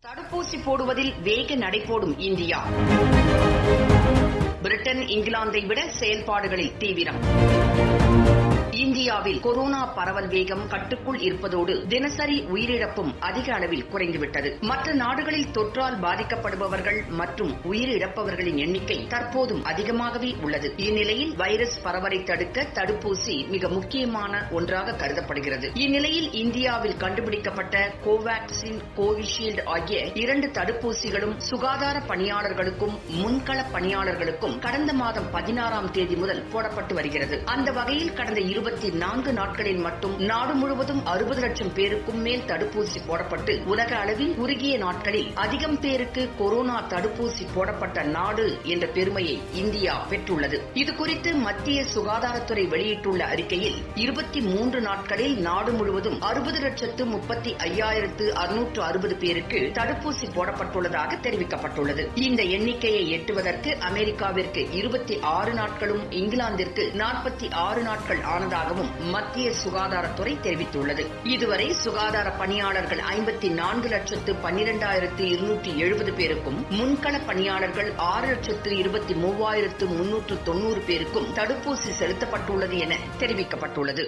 தடுப்பூசி போடுவதில் வேக நடைபோடும் India. Britain, இங்கிலாந்தை விட செயல்பாடுகளில் தீவிரம். இந்தியாவில் கொரோனா பரவல் வேகம் கட்டுக்குள் இருப்பதோடு தினசரி உயிரிழப்பும் அதிக அளவில் குறைந்துவிட்டது. மற்ற நாடுகளில் தொற்றால் பாதிக்கப்படுபவர்கள் மற்றும் உயிரிழப்பவர்களின் எண்ணிக்கை தற்போதும் அதிகமாகவே உள்ளது. இந்நிலையில் வைரஸ் பரவலை தடுக்க தடுப்பூசி மிக முக்கியமான ஒன்றாக கருதப்படுகிறது. இந்நிலையில் இந்தியாவில் கண்டுபிடிக்கப்பட்ட கோவாக்சின், கோவிஷீல்டு ஆகிய 2 தடுப்பூசிகளும் சுகாதார பணியாளர்களுக்கும் முன்கள பணியாளர்களுக்கும் கடந்த மாதம் 16ஆம் தேதி முதல் போடப்பட்டு வருகிறது. அந்த வகையில் கடந்த 24 நாட்களில் மட்டும் நாடு முழுவதும் 60 லட்சம் பேருக்கும் மேல் தடுப்பூசி போடப்பட்டு உலக அளவில் குறுகிய நாட்களில் அதிகம் பேருக்கு கொரோனா தடுப்பூசி போடப்பட்ட நாடு என்ற பெருமையை இந்தியா பெற்றுள்ளது. இதுகுறித்து மத்திய சுகாதாரத்துறை வெளியிட்டுள்ள அறிக்கையில் 23 நாட்களில் நாடு முழுவதும் 60,35,660 பேருக்கு தடுப்பூசி போடப்பட்டுள்ளதாக தெரிவிக்கப்பட்டுள்ளது. இந்த எண்ணிக்கையை எட்டுவதற்கு அமெரிக்காவிற்கு 26 நாட்களும், இங்கிலாந்திற்கு 46 நாட்கள் ஆனதாகவும் மத்திய சுகாதாரத்துறை தெரிவித்துள்ளது. இதுவரை சுகாதார பணியாளர்கள் 54,12,270 பேருக்கும், முன்கள பணியாளர்கள் 6,23,390 பேருக்கும் தடுப்பூசி செலுத்தப்பட்டுள்ளது என தெரிவிக்கப்பட்டுள்ளது.